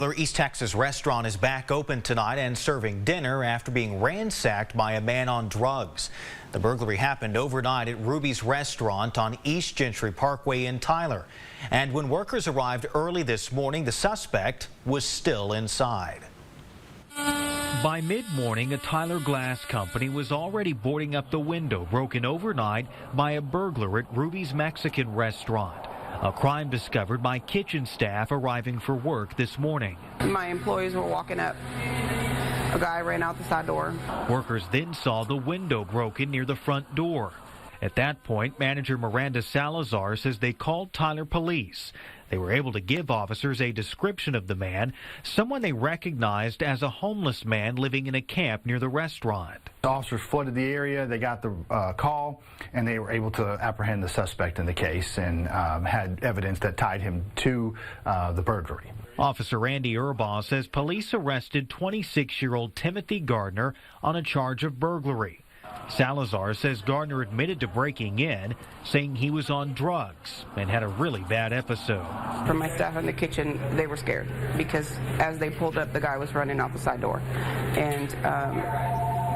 The East Texas restaurant is back open tonight and serving dinner after being ransacked by a man on drugs. The burglary happened overnight at Ruby's restaurant on East Gentry Parkway in Tyler. And when workers arrived early this morning, the suspect was still inside. By mid-morning, a Tyler glass company was already boarding up the window broken overnight by a burglar at Ruby's Mexican restaurant. A crime discovered by kitchen staff arriving for work this morning. My employees were walking up. A guy ran out the side door. Workers then saw the window broken near the front door. At that point, manager Miranda Salazar says they called Tyler police. They were able to give officers a description of the man, someone they recognized as a homeless man living in a camp near the restaurant. The officers flooded the area, they got the call, and they were able to apprehend the suspect in the case and had evidence that tied him to the burglary. Officer Andy Urbaugh says police arrested 26-year-old Timothy Gardner on a charge of burglary. Salazar says Gardner admitted to breaking in, saying he was on drugs and had a really bad episode. For my staff in the kitchen, they were scared because as they pulled up, the guy was running out the side door. And,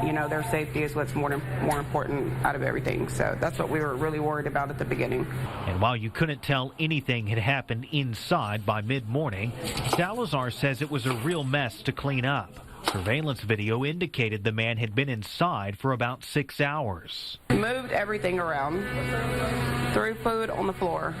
you know, their safety is what's more important out of everything. So that's what we were really worried about at the beginning. And while you couldn't tell anything had happened inside by mid-morning, Salazar says it was a real mess to clean up. Surveillance video indicated the man had been inside for about 6 hours. Moved everything around, threw food on the floor,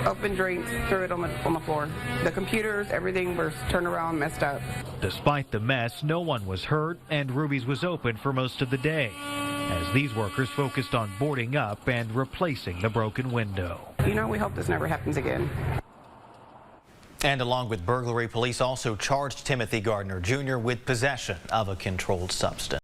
opened drinks, threw it on the floor. The computers, everything was turned around, messed up. Despite the mess, no one was hurt, and Ruby's was open for most of the day, as these workers focused on boarding up and replacing the broken window. You know, we hope this never happens again. And along with burglary, police also charged Timothy Gardner Jr. with possession of a controlled substance.